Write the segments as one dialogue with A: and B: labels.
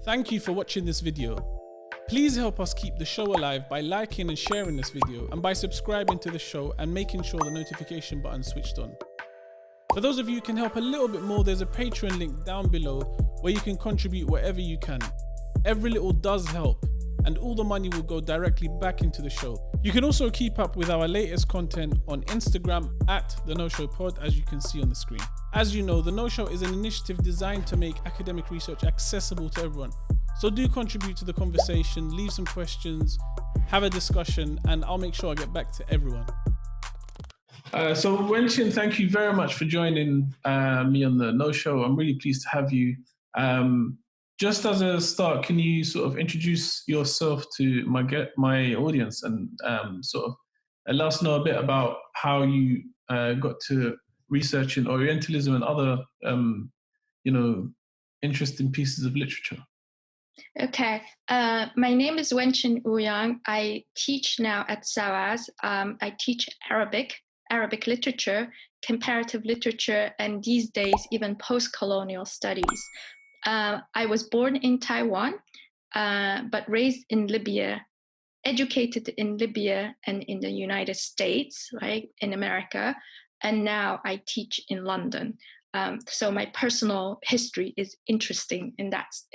A: Thank you for watching this video. Please help us keep the show alive by liking and sharing this video and by subscribing to the show and making sure the notification button is switched on. For those of you who can help a little bit more, there's a Patreon link down below where you can contribute whatever you can. Every little does help, and all the money will go directly back into the show. You can also keep up with our latest content on Instagram at The No Show Pod, as you can see on the screen. As you know, The No Show is an initiative designed to make academic research accessible to everyone. So do contribute to the conversation, leave some questions, have a discussion, and I'll make sure I get back to everyone. So Wen-chin, thank you very much for joining me on The No Show. I'm really pleased to have you. Just as a start, can you sort of introduce yourself to my audience and sort of let us know a bit about how you got to researching Orientalism and other, interesting pieces of literature?
B: Okay. My name is Wen-chin Ouyang. I teach now at SOAS. I teach Arabic literature, comparative literature, and these days even post-colonial studies. I was born in Taiwan, but raised in Libya, educated in Libya and in the United States, right, in America, and now I teach in London. So my personal history is interesting, and that's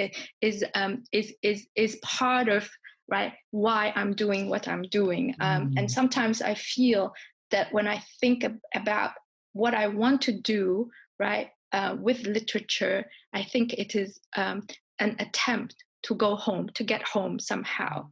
B: is part of right why I'm doing what I'm doing. And sometimes I feel that when I think about what I want to do, right, with literature, I think it is an attempt to go home, to get home somehow.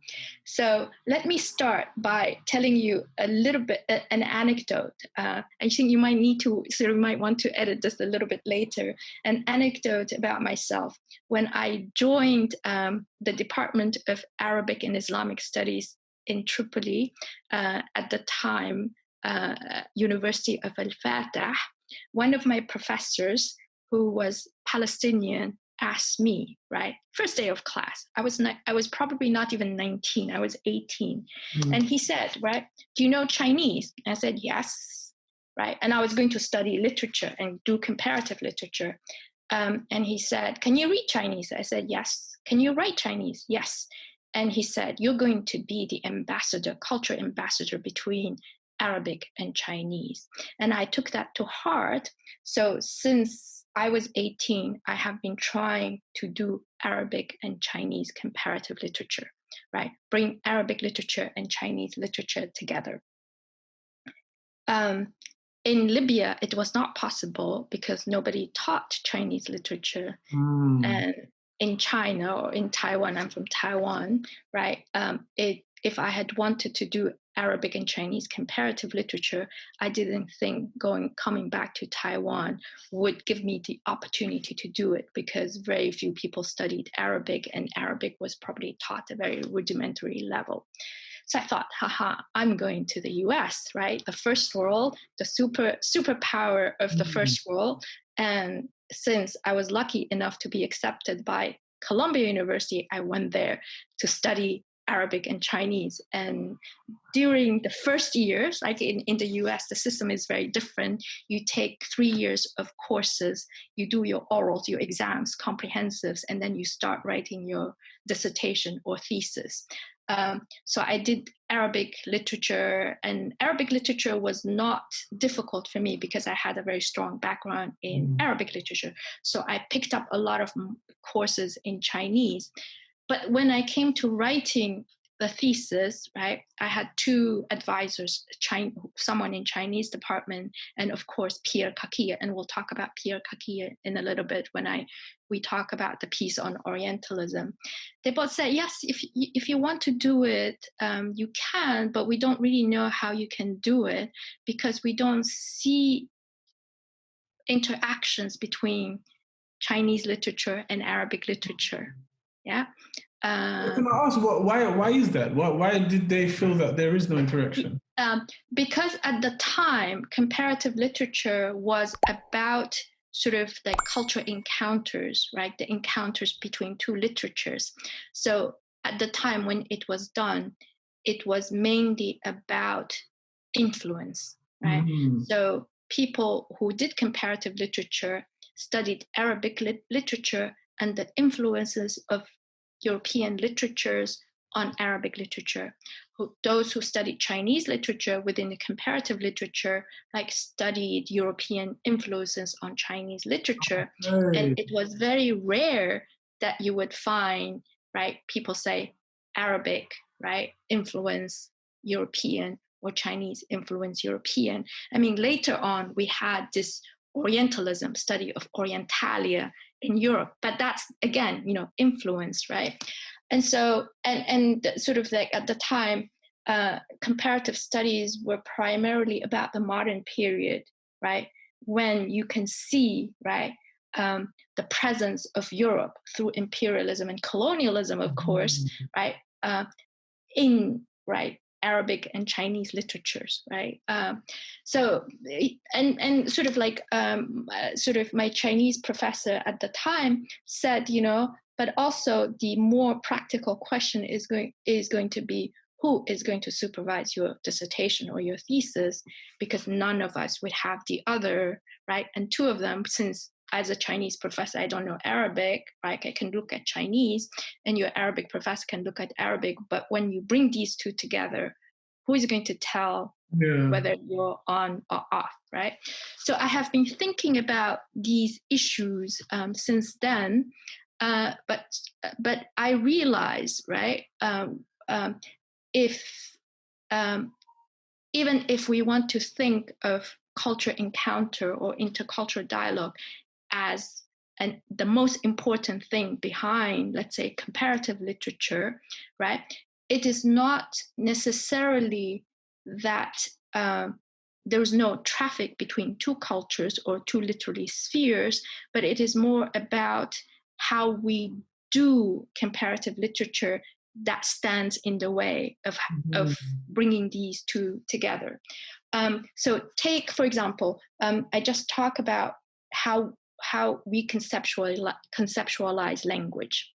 B: So let me start by telling you a little bit, an anecdote. I think you might want to edit this a little bit later. An anecdote about myself. When I joined the Department of Arabic and Islamic Studies in Tripoli, at the time, University of Al-Fatah, one of my professors who was Palestinian asked me, right, first day of class, I was probably not even 19, I was 18. And he said, right, do you know Chinese? I said, yes, right. And I was going to study literature and do comparative literature. And he said, can you read Chinese? I said, yes. Can you write Chinese? Yes. And he said, you're going to be the ambassador, cultural ambassador between Arabic and Chinese. And I took that to heart. So since I was 18, I have been trying to do Arabic and Chinese comparative literature, right? Bring Arabic literature and Chinese literature together. In Libya, it was not possible because nobody taught Chinese literature. And in China or in Taiwan, I'm from Taiwan, right? If I had wanted to do Arabic and Chinese comparative literature, I didn't think coming back to Taiwan would give me the opportunity to do it because very few people studied Arabic and Arabic was probably taught at a very rudimentary level. So I thought, I'm going to the US, right? The first world, the superpower of the first world. And since I was lucky enough to be accepted by Columbia University, I went there to study Arabic and Chinese. And during the first years, like in the US, the system is very different. You take 3 years of courses, you do your orals, your exams, comprehensives, and then you start writing your dissertation or thesis. So I did Arabic literature, and Arabic literature was not difficult for me because I had a very strong background in Arabic literature. So I picked up a lot of courses in Chinese. But when I came to writing the thesis, right, I had two advisors, someone in Chinese department, and of course, Pierre Kakia. And we'll talk about Pierre Kakia in a little bit when we talk about the piece on Orientalism. They both said, yes, if you want to do it, you can, but we don't really know how you can do it because we don't see interactions between Chinese literature and Arabic literature. Yeah.
A: Can I ask why is that? Why did they feel that there is no interaction?
B: Because at the time, comparative literature was about sort of like cultural encounters, right? The encounters between two literatures. So at the time when it was done, it was mainly about influence, right? So people who did comparative literature studied Arabic literature and the influences of European literatures on Arabic literature. Those who studied Chinese literature within the comparative literature, like studied European influences on Chinese literature. And it was very rare that you would find, right, people say Arabic, right, influence European, or Chinese influence European. I mean, later on, we had this Orientalism, study of Orientalia in Europe, but that's, again, influence, right? And so, and sort of like at the time, comparative studies were primarily about the modern period, right? When you can see, right, the presence of Europe through imperialism and colonialism, of course, right, in, right, Arabic and Chinese literatures, right? So, and sort of like, sort of my Chinese professor at the time said, but also the more practical question is going to be, who is going to supervise your dissertation or your thesis? Because none of us would have the other, right? And two of them, since as a Chinese professor, I don't know Arabic, right? I can look at Chinese, and your Arabic professor can look at Arabic. But when you bring these two together, who is going to tell whether you're on or off, right? So I have been thinking about these issues since then, but I realize, right, even if we want to think of culture encounter or intercultural dialogue as the most important thing behind, let's say, comparative literature, right? It is not necessarily that there's no traffic between two cultures or two literary spheres, but it is more about how we do comparative literature that stands in the way of bringing these two together. So take, for example, I just talk about how we conceptualize language,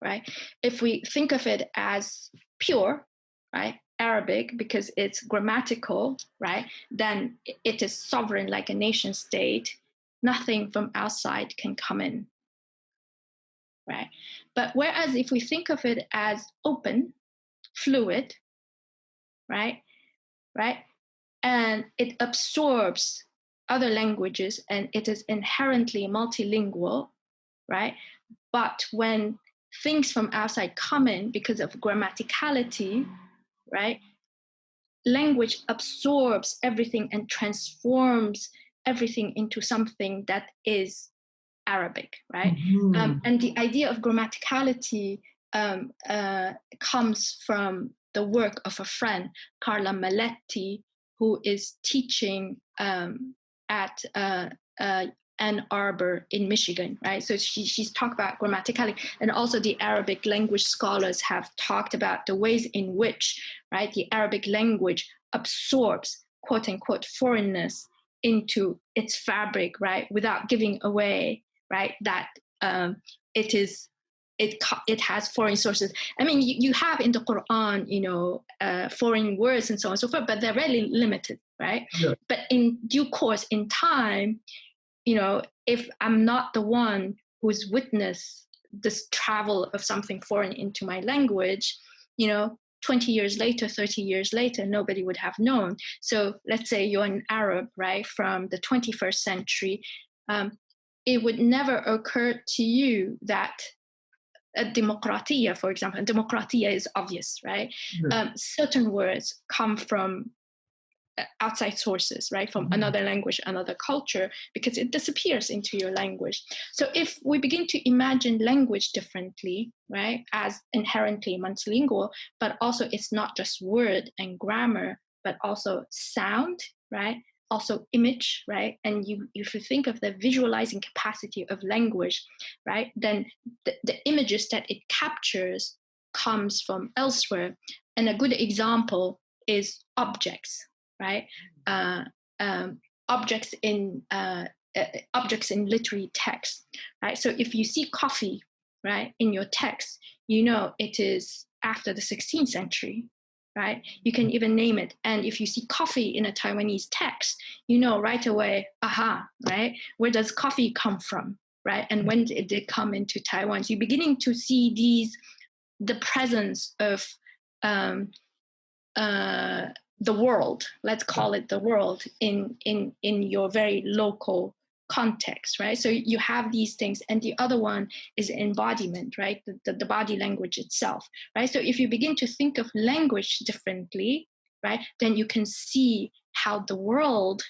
B: right? If we think of it as pure, right, Arabic, because it's grammatical, right, then it is sovereign like a nation state. Nothing from outside can come in, right? But whereas if we think of it as open, fluid, right, and it absorbs other languages and it is inherently multilingual, right? But when things from outside come in because of grammaticality, right, language absorbs everything and transforms everything into something that is Arabic, right? And the idea of grammaticality comes from the work of a friend, Carla Maletti, who is teaching at Ann Arbor in Michigan, right? So she's talked about grammaticality, and also the Arabic language scholars have talked about the ways in which, right, the Arabic language absorbs, quote unquote, foreignness into its fabric, right, without giving away, right, that it has foreign sources. I mean, you have in the Quran, foreign words and so on and so forth, but they're really limited, right? Yeah. But in due course, in time, if I'm not the one who's witnessed this travel of something foreign into my language, 20 years later, 30 years later, nobody would have known. So let's say you're an Arab, right, from the 21st century, it would never occur to you that a democratia, for example, and democratia is obvious, right? Yeah. Certain words come from outside sources, right, from another language, another culture, because it disappears into your language. So if we begin to imagine language differently, right, as inherently multilingual, but also it's not just word and grammar, but also sound, right, also image, right, and if you think of the visualizing capacity of language, right, then the images that it captures comes from elsewhere. And a good example is objects, right? Objects in literary text, right? So if you see coffee, right, in your text, it is after the 16th century, right? You can even name it. And if you see coffee in a Taiwanese text, right away, aha, right? Where does coffee come from, right? And when did they come into Taiwan? So you're beginning to see the presence of the world, let's call it the world, in your very local context, right? So you have these things, and the other one is embodiment, right? The body language itself, right? So if you begin to think of language differently, right, then you can see how the world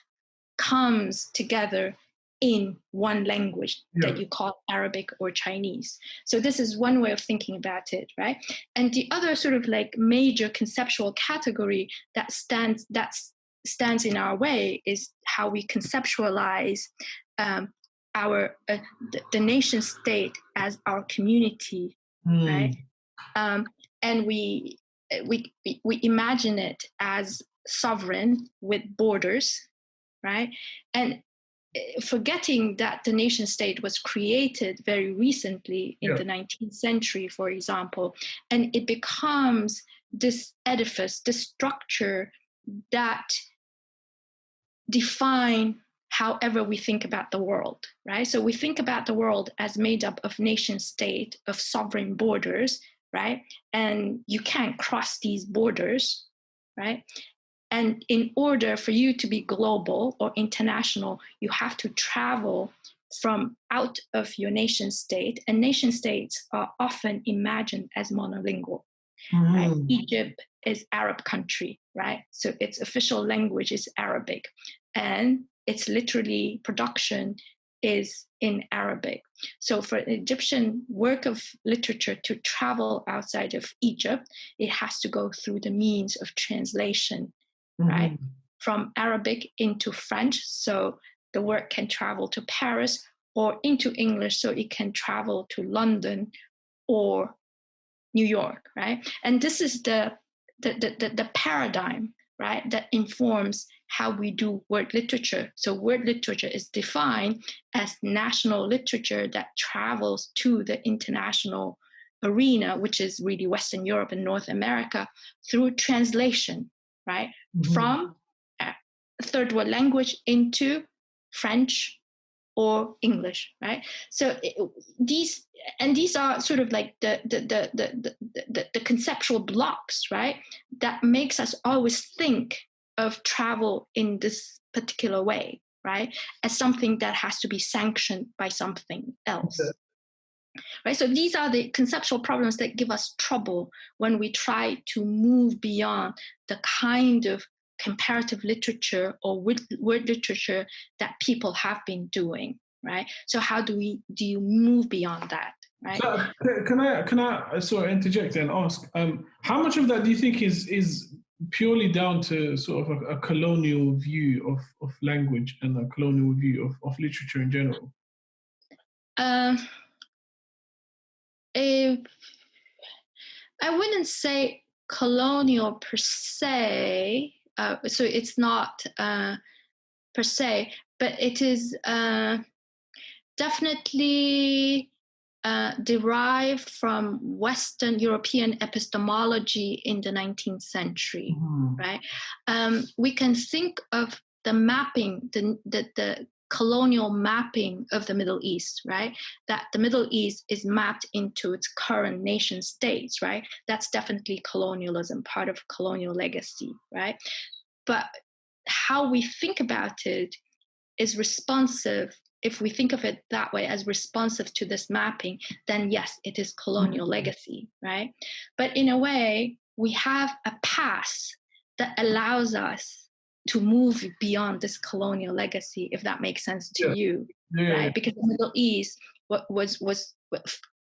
B: comes together in one language that you call Arabic or Chinese. So this is one way of thinking about it, right? And the other sort of like major conceptual category that stands in our way is how we conceptualize the nation state as our community, right? And we imagine it as sovereign with borders, right? And forgetting that the nation state was created very recently in the 19th century, for example, and it becomes this edifice, this structure that define however we think about the world, right? So we think about the world as made up of nation state, of sovereign borders, right? And you can't cross these borders, right? And in order for you to be global or international, you have to travel from out of your nation state. And nation states are often imagined as monolingual. Right? Egypt is Arab country, right? So its official language is Arabic, and its literally production is in Arabic. So for an Egyptian work of literature to travel outside of Egypt, it has to go through the means of translation, right? From Arabic into French, so the work can travel to Paris, or into English, so it can travel to London or New York, right? And this is the paradigm, right, that informs how we do word literature. So word literature is defined as national literature that travels to the international arena, which is really Western Europe and North America, through translation, right? From a third world language into French or English, right? So these are sort of like the conceptual blocks, right? That makes us always think of travel in this particular way, right? As something that has to be sanctioned by something else. Right? So these are the conceptual problems that give us trouble when we try to move beyond the kind of comparative literature or word literature that people have been doing, right? So how do you move beyond that, right?
A: So can I sort of interject and ask, how much of that do you think is purely down to sort of a colonial view of language and a colonial view of literature in general?
B: I wouldn't say colonial per se, so it's not per se, but it is definitely derived from Western European epistemology in the 19th century, right? We can think of the mapping, the colonial mapping of the Middle East, right? That the Middle East is mapped into its current nation states, right? That's definitely colonialism, part of colonial legacy, right? But how we think about it is responsive. If we think of it that way, as responsive to this mapping, then yes, it is colonial legacy, right? But in a way, we have a past that allows us to move beyond this colonial legacy, if that makes sense to you, right? Because the Middle East was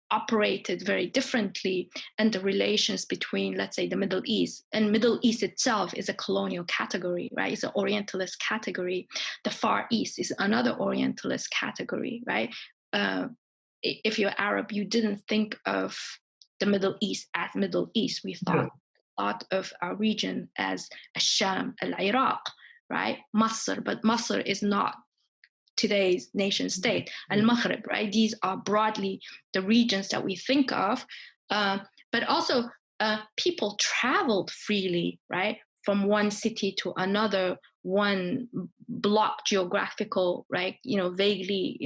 B: operated very differently, and the relations between, let's say, the Middle East, and Middle East itself is a colonial category, right? It's an Orientalist category. The Far East is another Orientalist category, right? If you're Arab, you didn't think of the Middle East as Middle East. We thought of our region as Sham, al-Iraq, right? Masr, but Masr is not today's nation state, al-Maghrib, right? These are broadly the regions that we think of, but also people traveled freely, right? From one city to another one block geographical, right, vaguely,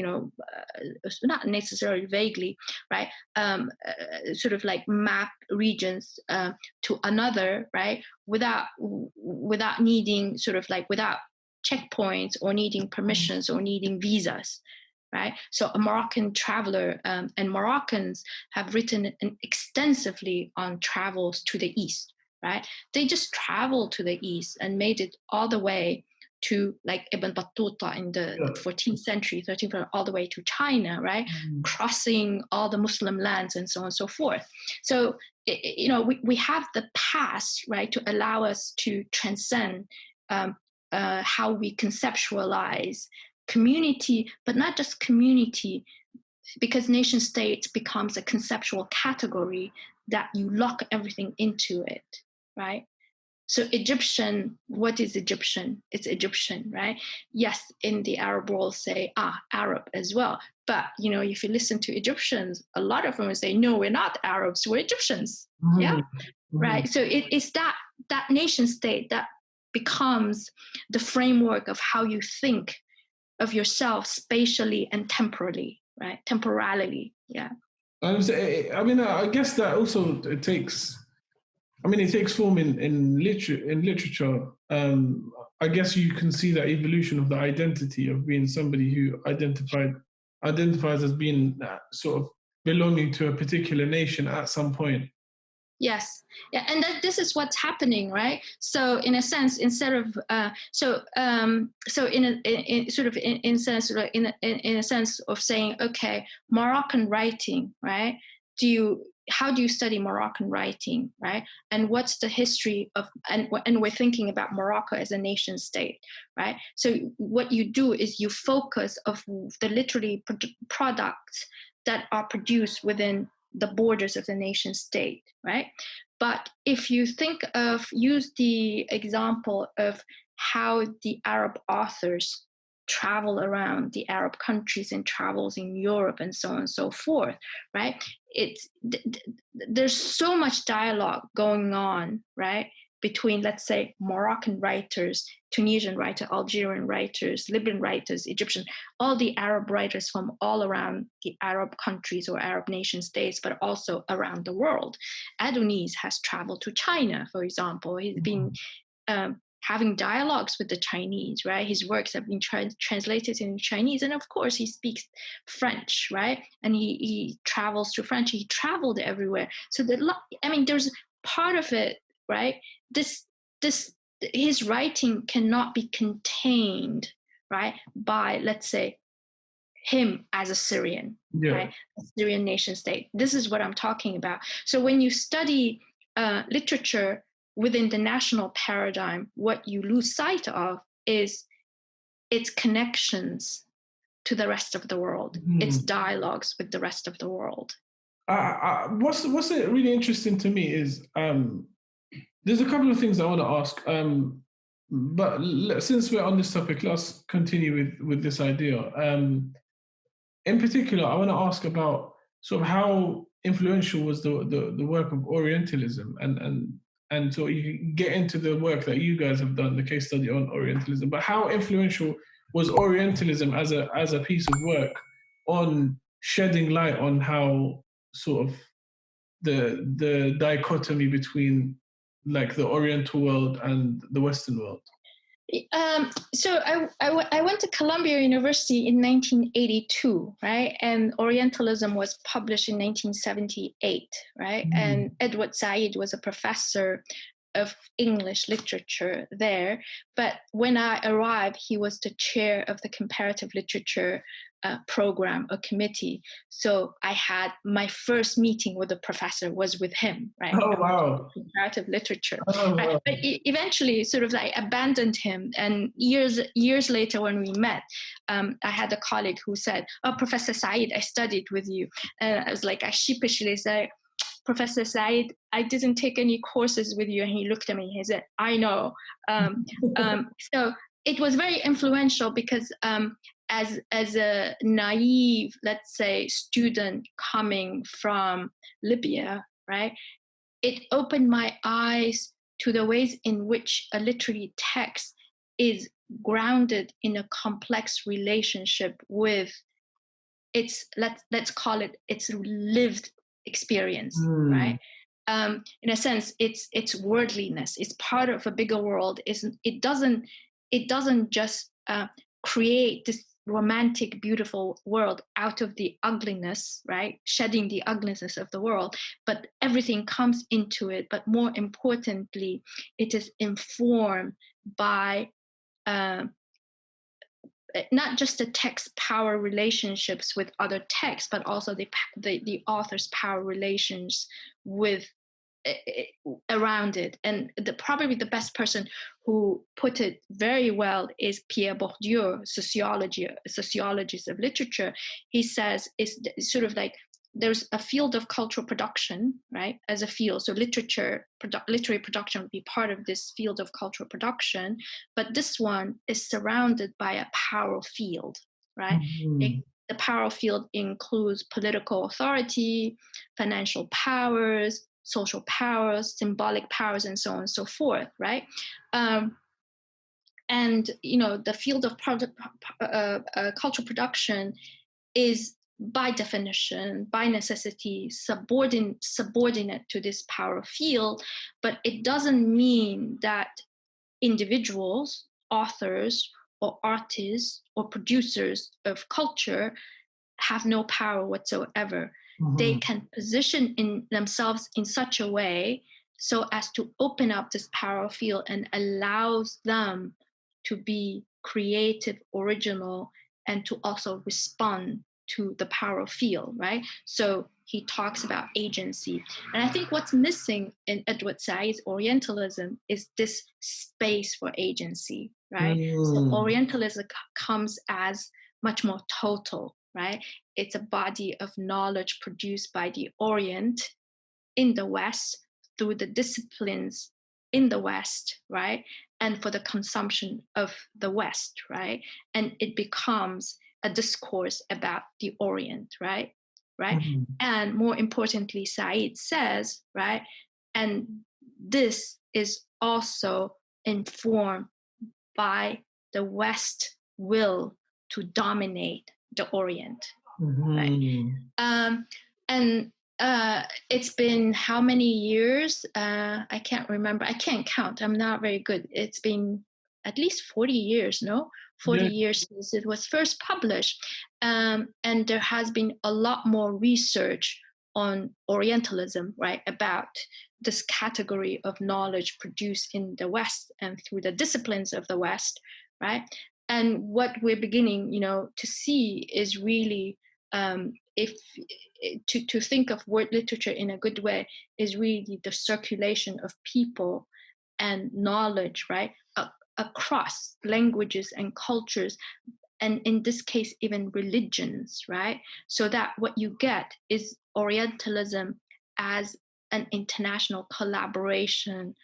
B: not necessarily vaguely, right, sort of like map regions to another, right, without needing sort of like without checkpoints or needing permissions or needing visas, right? So a Moroccan traveler, and Moroccans have written extensively on travels to the east, right? They just traveled to the east and made it all the way to like Ibn Battuta in the 14th century, 13th, all the way to China, right? Crossing all the Muslim lands and so on and so forth. So, we have the past, right, to allow us to transcend how we conceptualize community, but not just community, because nation states becomes a conceptual category that you lock everything into it, right? So Egyptian, what is Egyptian? It's Egyptian, right? Yes, in the Arab world say, Arab as well. But, if you listen to Egyptians, a lot of them will say, no, we're not Arabs, we're Egyptians, yeah? Right, so it's that nation state that becomes the framework of how you think of yourself spatially and temporally, right? Temporality, yeah.
A: I guess that also it takes form in literature. I guess you can see that evolution of the identity of being somebody who identifies as being sort of belonging to a particular nation at some point.
B: Yes, yeah, and this is what's happening, right? So, in a sense, instead of in a sense of saying, okay, Moroccan writing, right? How do you study Moroccan writing, right? And what's the history of, and we're thinking about Morocco as a nation state, right? So what you do is you focus of the literary products that are produced within the borders of the nation state, right? But if you use the example of how the Arab authors travel around the Arab countries and travels in Europe and so on and so forth, right? There's so much dialogue going on, right? Between, let's say, Moroccan writers, Tunisian writers, Algerian writers, Libyan writers, Egyptian, all the Arab writers from all around the Arab countries or Arab nation states, but also around the world. Adonis has traveled to China, for example. He's been having dialogues with the Chinese, right? His works have been translated in Chinese. And of course, he speaks French, right? And he travels to French. He traveled everywhere. So there's part of it, right? His writing cannot be contained, right, by, let's say, him as a Syrian, right? A Syrian nation state. This is what I'm talking about. So when you study literature within the national paradigm, what you lose sight of is its connections to the rest of the world, its dialogues with the rest of the world.
A: What's really interesting to me is there's a couple of things I want to ask, but since we're on this topic, let's continue with this idea. In particular, I want to ask about sort of how influential was the work of Orientalism, and so you can get into the work that you guys have done, the case study on Orientalism, but how influential was Orientalism as a piece of work on shedding light on how sort of the dichotomy between like the Oriental world and the Western world?
B: So I went to Columbia University in 1982, right? And Orientalism was published in 1978, right? And Edward Said was a professor of English literature there. But when I arrived, he was the chair of the comparative literature program, a committee. So I had my first meeting with the professor was with him, right?
A: Oh, wow.
B: Comparative literature.
A: Oh,
B: right?
A: wow.
B: But eventually sort of like abandoned him. And years later when we met, I had a colleague who said, "Oh, Professor Said, I studied with you." And I was like, I sheepishly said, "Professor Said, I didn't take any courses with you." And he looked at me, he said, "I know." So it was very influential because as a naive, let's say, student coming from Libya, right, it opened my eyes to the ways in which a literary text is grounded in a complex relationship with its, let's call it, its lived experience, right? In a sense, it's worldliness. It's part of a bigger world. It doesn't just create this romantic, beautiful world out of the ugliness, right? Shedding the ugliness of the world, but everything comes into it. But more importantly, it is informed by not just the text power relationships with other texts, but also the author's power relations with around it. And probably the best person who put it very well is Pierre Bourdieu, sociologist of literature. He says it's sort of like there's a field of cultural production, right, as a field. So literary production would be part of this field of cultural production, but this one is surrounded by a power field, right? The power field includes political authority, financial powers, social powers, symbolic powers, and so on and so forth, right? And the field of cultural production is, by definition, by necessity, subordinate to this power field, but it doesn't mean that individuals, authors, or artists, or producers of culture have no power whatsoever. They can position themselves in such a way so as to open up this power field and allows them to be creative, original, and to also respond to the power field, right? So he talks about agency. And I think what's missing in Edward Said's Orientalism is this space for agency, right? So Orientalism comes as much more total, right? It's a body of knowledge produced by the Orient in the West through the disciplines in the West, right? And for the consumption of the West, right? And it becomes a discourse about the Orient, right? Right? And more importantly, Said says, right? And this is also informed by the West will to dominate the Orient, right? And it's been how many years? I can't remember. I can't count. I'm not very good. It's been at least 40 years, no? 40 years since it was first published. And there has been a lot more research on Orientalism, right? About this category of knowledge produced in the West and through the disciplines of the West, right? And what we're beginning, to see is really, to think of word literature in a good way is really the circulation of people and knowledge, right, across languages and cultures, and in this case even religions, right? So that what you get is Orientalism as an international collaboration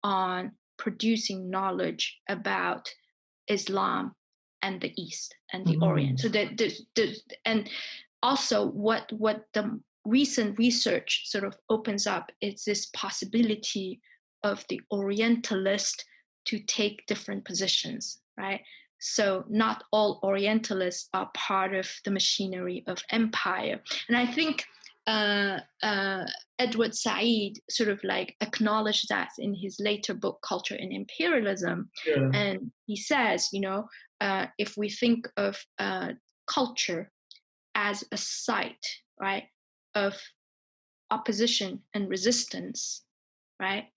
B: on producing knowledge about Islam and the East and the Orient. So that there's and also what the recent research sort of opens up is this possibility of the Orientalist to take different positions, right? So not all Orientalists are part of the machinery of empire. And I think Edward Said sort of like acknowledged that in his later book, Culture and Imperialism. Yeah. And he says, if we think of culture as a site, right, of opposition and resistance, right,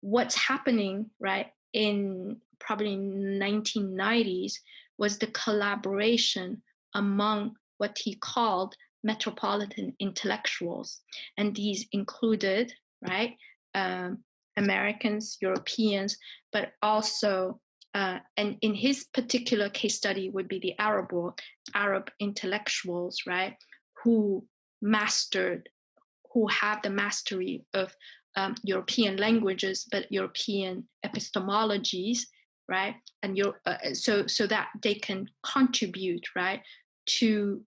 B: what's happening, right, in probably 1990s was the collaboration among what he called metropolitan intellectuals. And these included, right, Americans, Europeans, but also, and in his particular case study would be the Arab intellectuals, right, who have the mastery of European languages, but European epistemologies, right? And so that they can contribute, right, to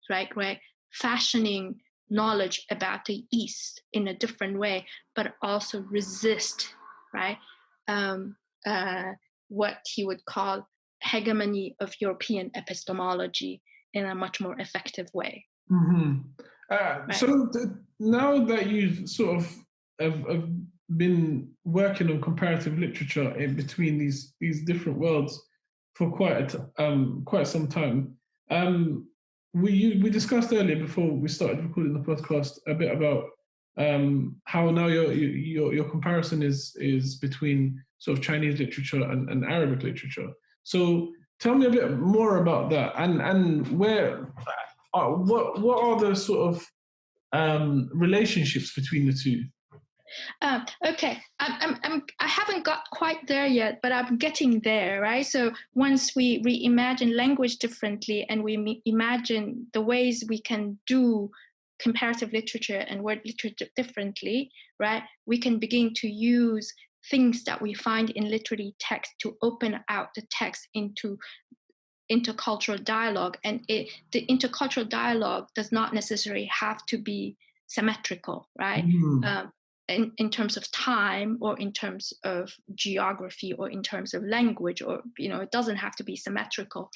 B: fashioning knowledge about the East in a different way, but also resist, right, what he would call hegemony of European epistemology in a much more effective way.
A: Mm-hmm.
B: Right?
A: So now that you've sort of have been working on comparative literature in between these different worlds for quite some time, we discussed earlier before we started recording the podcast a bit about how now your comparison is between sort of Chinese literature and Arabic literature. So tell me a bit more about that, and where what are the sort of relationships between the two?
B: Okay, I haven't got quite there yet, but I'm getting there, right? So once we reimagine language differently and we imagine the ways we can do comparative literature and word literature differently, right? We can begin to use things that we find in literary text to open out the text into intercultural dialogue. And the intercultural dialogue does not necessarily have to be symmetrical, right? In terms of time, or in terms of geography, or in terms of language, or it doesn't have to be symmetrical.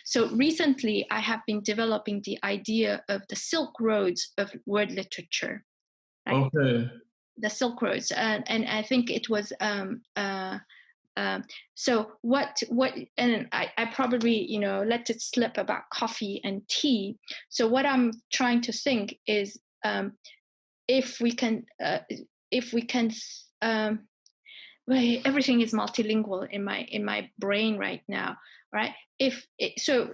B: So recently I have been developing the idea of the Silk Roads of word literature, right?
A: Okay.
B: The Silk Roads, and I think it was so what and I probably let it slip about coffee and tea. So what I'm trying to think is if we can everything is multilingual in my brain right now, right? So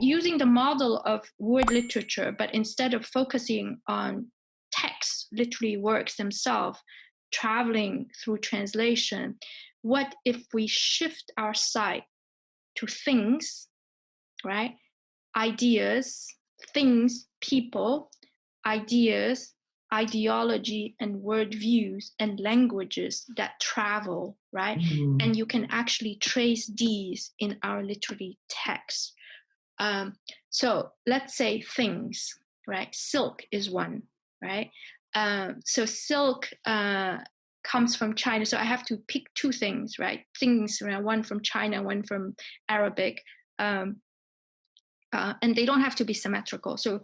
B: using the model of word literature, but instead of focusing on texts, literary works themselves, traveling through translation, what if we shift our sight to things, right? Ideas, things, people, ideas, ideology, and worldviews and languages that travel, right? And you can actually trace these in our literary text. So let's say things, right? Silk is one, right? So silk comes from China. So I have to pick two things, right? Things, one from China, one from Arabic. And they don't have to be symmetrical. So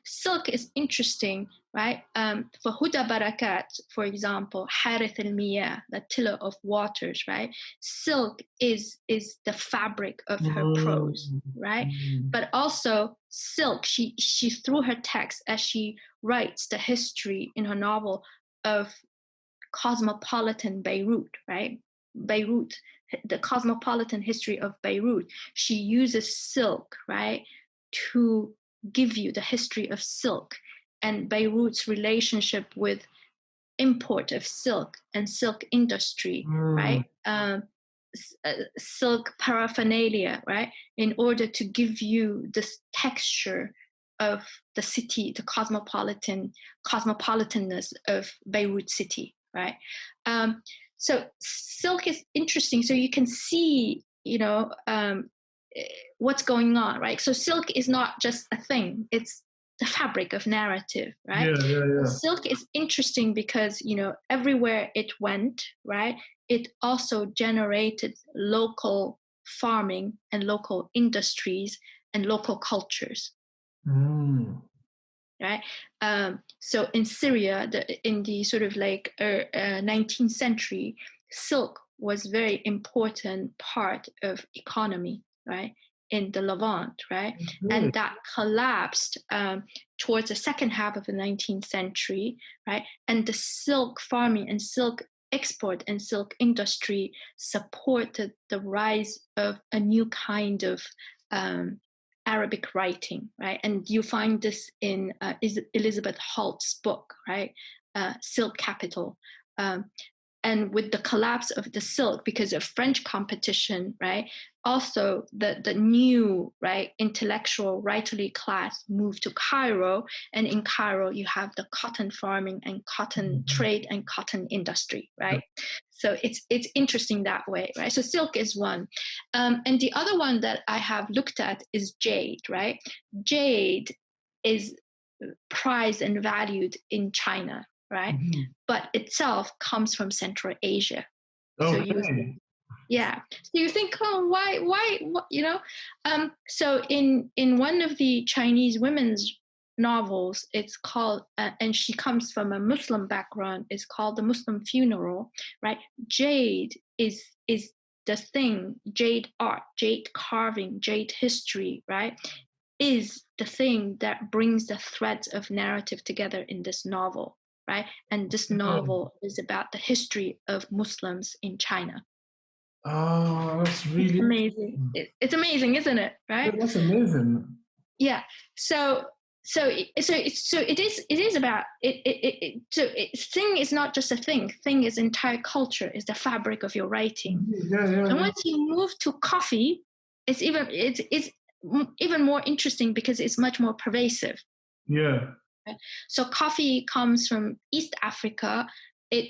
B: silk is interesting, right? For Huda Barakat, for example, Harith al-Miyah, the tiller of waters, right? Silk is the fabric of her prose, right? But also silk, she through her text, as she writes the history in her novel of cosmopolitan Beirut, right? Beirut, the cosmopolitan history of Beirut. She uses silk, right, to give you the history of silk and Beirut's relationship with import of silk and silk industry, right? Silk paraphernalia, right? In order to give you this texture of the city, the cosmopolitanness of Beirut city, right? So silk is interesting. So you can see, what's going on, right? So silk is not just a thing; it's the fabric of narrative, right?
A: Yeah.
B: Silk is interesting because everywhere it went, right, it also generated local farming and local industries and local cultures. Right. So in Syria, in the sort of 19th century, silk was very important part of economy, right, in the Levant, right? And that collapsed towards the second half of the 19th century, right? And the silk farming and silk export and silk industry supported the rise of a new kind of Arabic writing, right? And you find this in Elizabeth Holt's book, right? Silk Capital. And with the collapse of the silk because of French competition, right? Also, the new, right, intellectual writerly class moved to Cairo. And in Cairo, you have the cotton farming and cotton trade and cotton industry, right? So it's interesting that way, right? So silk is one. And the other one that I have looked at is jade, right? Jade is prized and valued in China, right? But itself comes from Central Asia.
A: Okay.
B: Yeah. So you think, oh, why, what, So in one of the Chinese women's novels, it's called, and she comes from a Muslim background. It's called The Muslim Funeral, right? Jade is the thing. Jade art, jade carving, jade history, right? Is the thing that brings the threads of narrative together in this novel, right? And this
C: Oh,
B: novel is about the history of Muslims in China.
C: that's
B: It's
C: really
B: amazing.
C: interesting.
B: It's amazing, isn't it?
C: Yeah,
B: Right?
C: that's amazing.
B: Yeah. So it is about thing is not just a thing. Thing is entire culture. Is the fabric of your writing.
C: Yeah, yeah,
B: And
C: yeah.
B: once you move to coffee, it's even more interesting because it's much more pervasive.
C: Yeah.
B: Right? So coffee comes from East Africa. It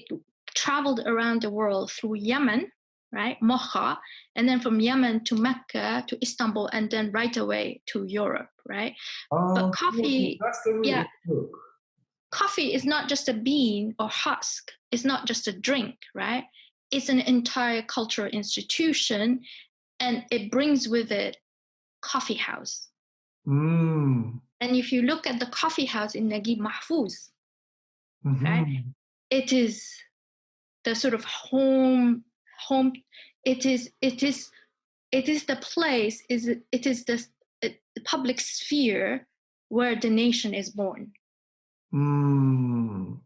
B: traveled around the world through Yemen, right? Mocha, and then from Yemen to Mecca to Istanbul, and then right away to Europe, right? But
C: Cool.
B: coffee,
C: That's the root
B: yeah,
C: of the book.
B: coffee is not just a bean or husk. It's not just a drink, right? It's an entire cultural institution, and it brings with it coffee house.
C: Mm.
B: And if you look at the coffee house in Naguib Mahfouz, right,
C: Mm-hmm.
B: it is the sort of home. It is the place. It is the public sphere where the nation is born,
C: Mm.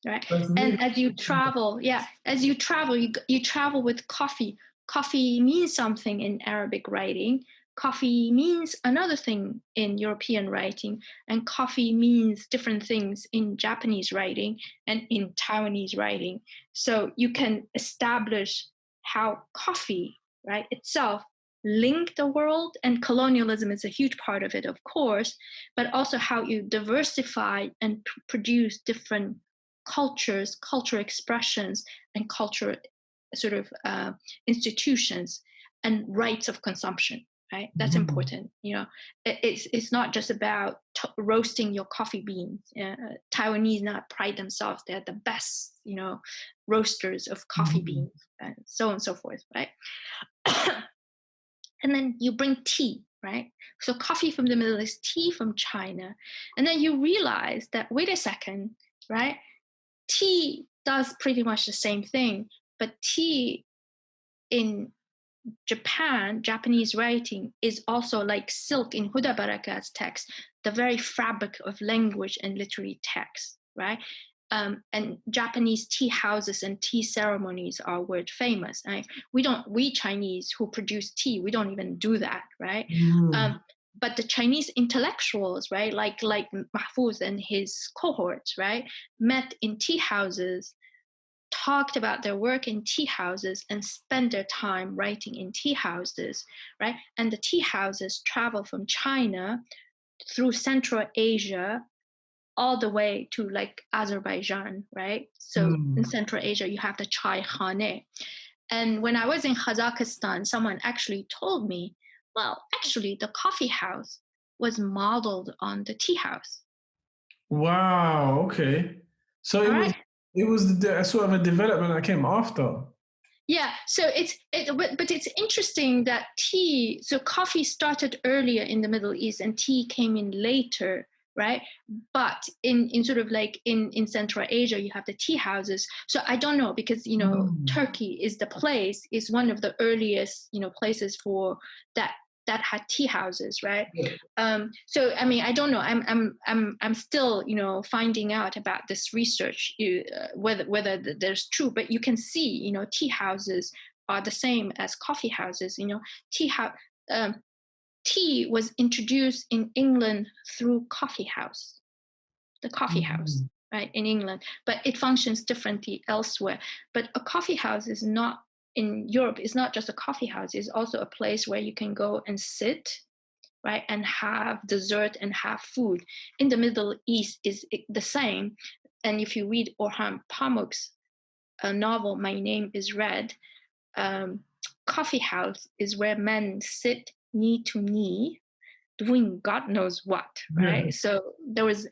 B: right?
C: That's really
B: And as you
C: interesting.
B: travel, yeah, as you travel, you travel with coffee. Coffee means something in Arabic writing. Coffee means another thing in European writing, and coffee means different things in Japanese writing and in Taiwanese writing. So you can establish how coffee, right, itself link the world, and colonialism is a huge part of it, of course, but also how you diversify and produce different cultures, cultural expressions, and cultural sort of institutions and rights of consumption. Right, that's
C: Mhm.
B: important. It's not just about roasting your coffee beans. Taiwanese not pride themselves; they're the best, roasters of coffee
C: Mhm.
B: beans, and so on and so forth. Right, and then you bring tea. Right, so coffee from the Middle East, tea from China, and then you realize that wait a second, right? Tea does pretty much the same thing, but tea in Japanese writing is also like silk in Huda Barakat's text, the very fabric of language and literary text, right? And Japanese tea houses and tea ceremonies are world famous. Right? We Chinese who produce tea, we don't even do that, right?
C: Mm.
B: Um, but the Chinese intellectuals, right, like Mahfouz and his cohorts, right, met in tea houses, talked about their work in tea houses, and spent their time writing in tea houses, right? And the tea houses travel from China through Central Asia all the way to like Azerbaijan, right? So in
C: Mm.
B: Central Asia, you have the chai khane. And when I was in Kazakhstan, someone actually told me, well, actually, the coffee house was modeled on the tea house.
C: Wow. Okay. So
B: All right.
C: it was sort of a development that came after.
B: Yeah, so but it's interesting that tea. So coffee started earlier in the Middle East, and tea came in later, right? But in sort of like in Central Asia, you have the tea houses. So I don't know because
C: Mm.
B: Turkey is one of the earliest places for that had tea houses, right?
C: Yeah.
B: So I mean, I don't know. I'm still finding out about this research, whether there's true. But you can see tea houses are the same as coffee houses. Tea house. Tea was introduced in England through the coffee house,
C: Mhm.
B: right, in England, but it functions differently elsewhere. But a coffee house is not in Europe. It's not just a coffee house. It's also a place where you can go and sit, right, and have dessert and have food. In the Middle East is the same. And if you read Orhan Pamuk's novel My Name is Red, um, coffee house is where men sit knee to knee doing God knows what,
C: Yeah.
B: right? So there was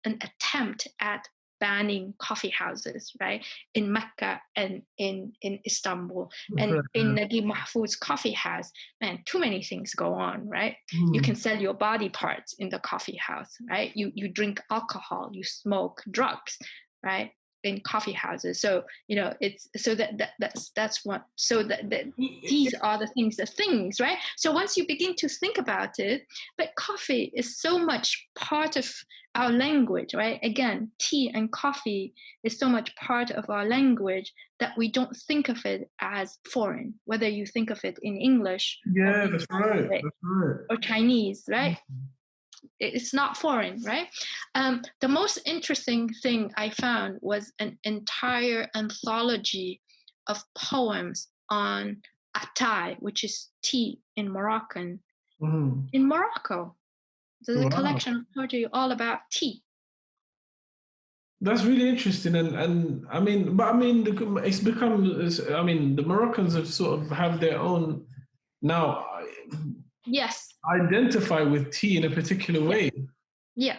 B: an attempt at banning coffee houses, right? In Mecca and in Istanbul.
C: That's
B: And
C: right,
B: in
C: yeah.
B: Naguib Mahfouz's coffee house, man, too many things go on, right? You
C: Mm.
B: can sell your body parts in the coffee house, right? You drink alcohol, you smoke drugs, right? In coffee houses. So, you know, it's so that's what, so that these are the things, right? So once you begin to think about it, but coffee is so much part of our language, right? Again, tea and coffee is so much part of our language that we don't think of it as foreign, whether you think of it in English
C: Yeah,
B: or in
C: that's right.
B: Arabic
C: That's right.
B: or Chinese, right? It's not foreign, right? The most interesting thing I found was an entire anthology of poems on atay, which is tea in Moroccan,
C: Mm.
B: in Morocco. There's a
C: Wow.
B: collection of poetry all about tea.
C: That's really interesting, and I mean, but I mean, it's become. I mean, the Moroccans have sort of have their own now.
B: Yes.
C: Identify with tea in a particular way.
B: Yeah.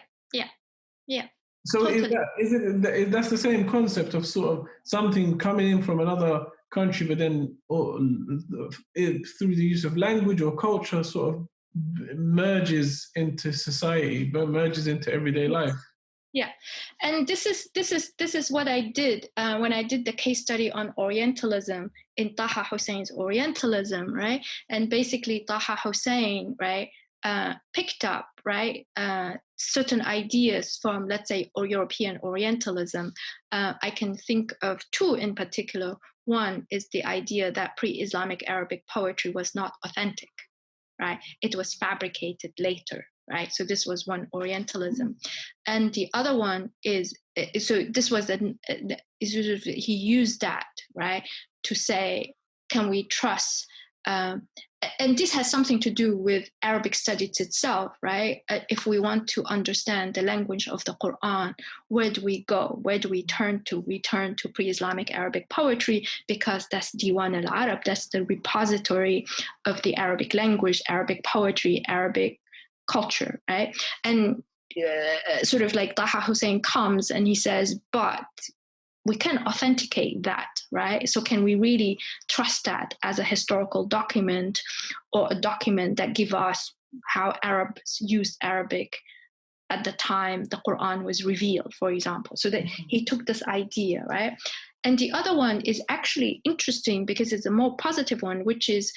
C: So
B: Totally.
C: that's the same concept of sort of something coming in from another country, but then through the use of language or culture, sort of merges into society, but merges into everyday life.
B: Yeah, and this is what I did when I did the case study on Orientalism in Taha Hussein's Orientalism, right? And basically Taha Hussein, right, picked up, right, certain ideas from, let's say, European Orientalism. I can think of two in particular. One is the idea that pre-Islamic Arabic poetry was not authentic, right? It was fabricated later, right? So this was one Orientalism. And the other one is, so this was, he used that, right, to say, can we trust, and this has something to do with Arabic studies itself, right? If we want to understand the language of the Quran, where do we go? Where do we turn to? We turn to pre-Islamic Arabic poetry because that's Diwan al-Arab, that's the repository of the Arabic language, Arabic poetry, Arabic culture, right? And sort of like Taha Hussein comes and he says, but we can authenticate that, right? So can we really trust that as a historical document or a document that gives us how Arabs used Arabic at the time the Quran was revealed, for example? So that he took this idea, right? And the other one is actually interesting because it's a more positive one, which is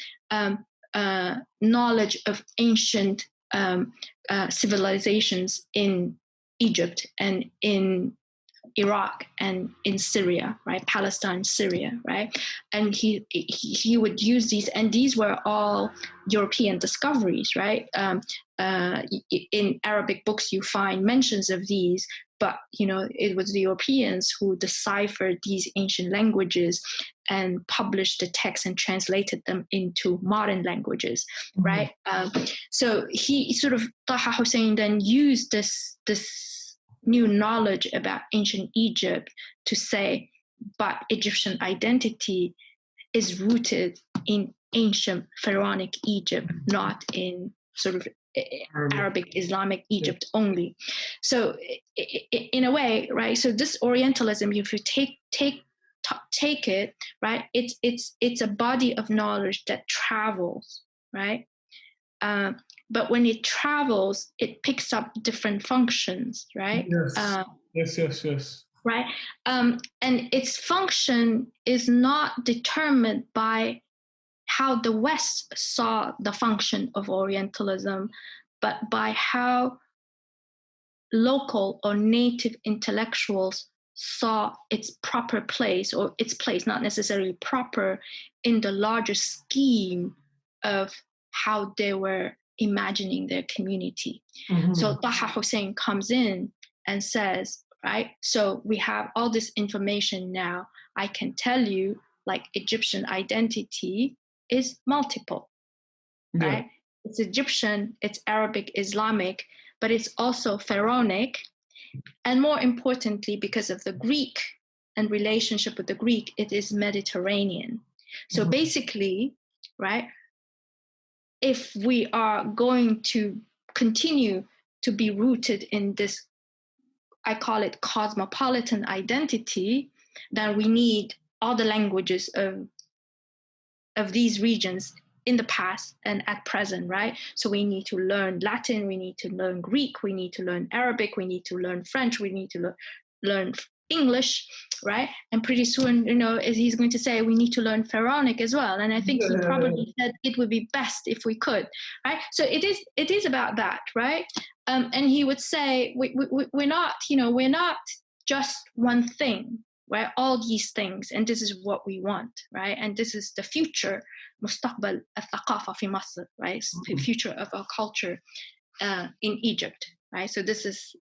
B: knowledge of ancient civilizations in Egypt and in Iraq and in Syria, right? Palestine, Syria, right? And he would use these, and these were all European discoveries, right? In Arabic books, you find mentions of these, but you know, it was the Europeans who deciphered these ancient languages and published the text and translated them into modern languages, right? So he sort of, Taha Hussein then used this new knowledge about ancient Egypt to say, but Egyptian identity is rooted in ancient pharaonic Egypt, not in sort of Arabic Islamic Egypt only. So in a way, right, so this Orientalism, if you take it, right, it's a body of knowledge that travels, right? But when it travels, it picks up different functions, right?
C: Yes.
B: Right. And its function is not determined by how the West saw the function of Orientalism, but by how local or native intellectuals saw its proper place, or its place, not necessarily proper, in the larger scheme of how they were imagining their community. So Taha Hussein comes in and says, right, so we have all this information now. I can tell you, like, Egyptian identity is multiple, right? It's Egyptian, it's Arabic, Islamic, but it's also pharaonic. And more importantly, because of the Greek and relationship with the Greek, it is Mediterranean. So basically, right, if we are going to continue to be rooted in this I call it cosmopolitan identity, then we need all the languages of these regions in the past and at present, right? So we need to learn Latin, we need to learn Greek, we need to learn Arabic, we need to learn French, we need to learn English, right? And pretty soon, he's going to say we need to learn Pharaonic as well. And I think he probably said it would be best if we could, right? So it is about that, right? And he would say we're not just one thing, right? All these things, and this is what we want, right? And this is the future, مستقبل الثقافة في مصر, right? The future of our culture in Egypt, right? So this is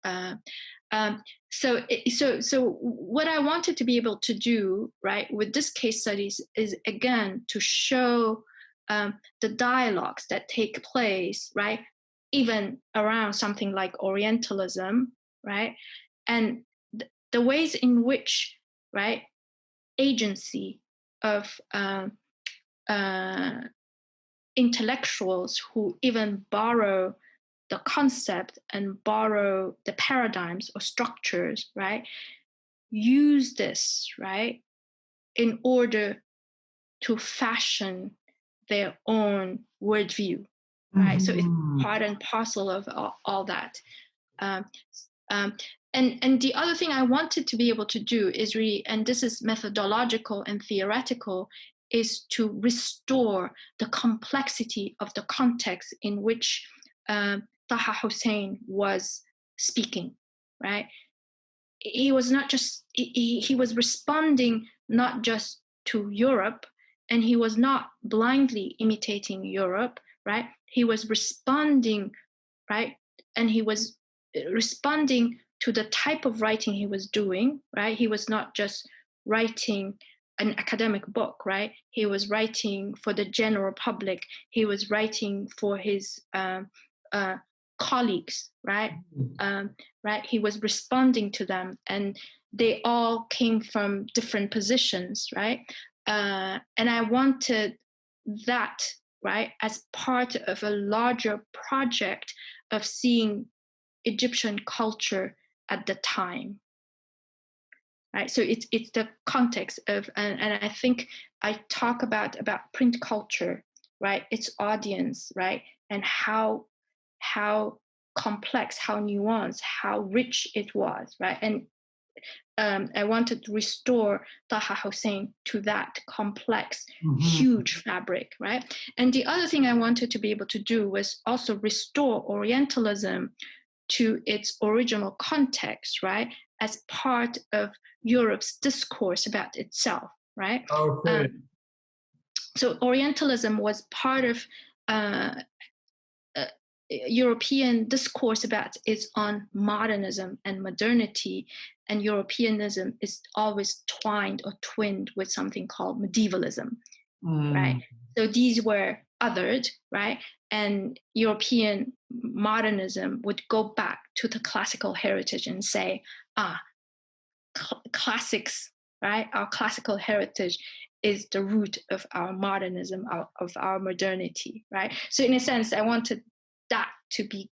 B: so what I wanted to be able to do, right, with this case studies is again to show the dialogues that take place, right, even around something like Orientalism, right, and the ways in which, right, agency of intellectuals who even borrow the concept and borrow the paradigms or structures, right, use this, right, in order to fashion their own worldview, right? So it's part and parcel of all that. And the other thing I wanted to be able to do is really, and this is methodological and theoretical, is to restore the complexity of the context in which Taha Hussein was speaking, right? He was not just, he was responding not just to Europe, and he was not blindly imitating Europe, right? He was responding, right? And he was responding to the type of writing he was doing, right? He was not just writing an academic book, right? He was writing for the general public. He was writing for his colleagues, right? Right? He was responding to them, and they all came from different positions, right? And I wanted that, right, as part of a larger project of seeing Egyptian culture at the time, right? So it's the context of, and I think I talk about print culture, right? Its audience, right? And how complex, how nuanced, how rich it was, right? And I wanted to restore Taha Hussein to that complex, huge fabric, right? And the other thing I wanted to be able to do was also restore Orientalism to its original context, right? As part of Europe's discourse about itself, right?
C: Okay.
B: So Orientalism was part of European discourse about its own modernism and modernity, and Europeanism is always twined or twinned with something called medievalism, right? So these were othered, right? And European modernism would go back to the classical heritage and say, classics, right? Our classical heritage is the root of our modernism, of our modernity, right? So in a sense, I wanted that to be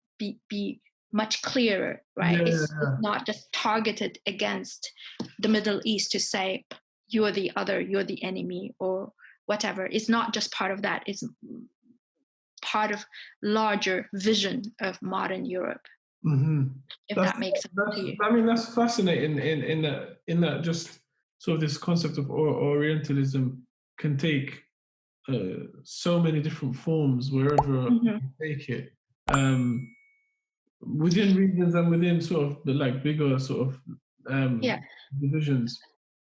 B: much clearer, right?
C: Yeah.
B: It's not just targeted against the Middle East to say, you're the other, you're the enemy, or whatever. It's not just part of that. It's part of larger vision of modern Europe. If that makes sense to you.
C: I mean, that's fascinating in that just sort of this concept of Orientalism can take so many different forms wherever you take it, within regions and within sort of the like bigger sort of divisions.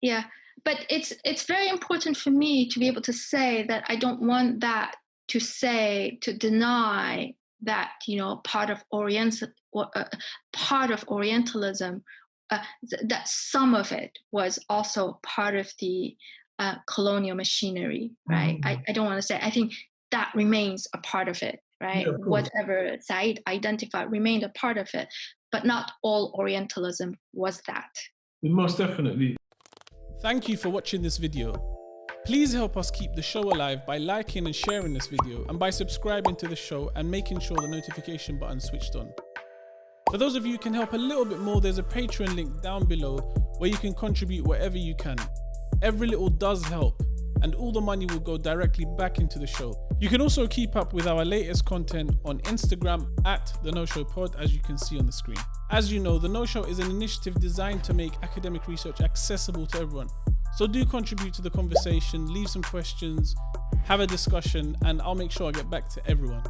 B: Yeah, but it's very important for me to be able to say that I don't want that to deny that, you know, part of Orientalism, that some of it was also part of the colonial machinery, right? I don't want to say, I think that remains a part of it, right?
C: Yeah,
B: whatever Said identified remained a part of it, but not all Orientalism was that.
C: Most definitely.
A: Thank you for watching this video. Please help us keep the show alive by liking and sharing this video, and by subscribing to the show and making sure the notification button is switched on. For those of you who can help a little bit more, there's a Patreon link down below where you can contribute whatever you can. Every little does help, and all the money will go directly back into the show. You can also keep up with our latest content on Instagram at The No Show Pod, as you can see on the screen. As you know, The No Show is an initiative designed to make academic research accessible to everyone. So do contribute to the conversation, leave some questions, have a discussion, and I'll make sure I get back to everyone.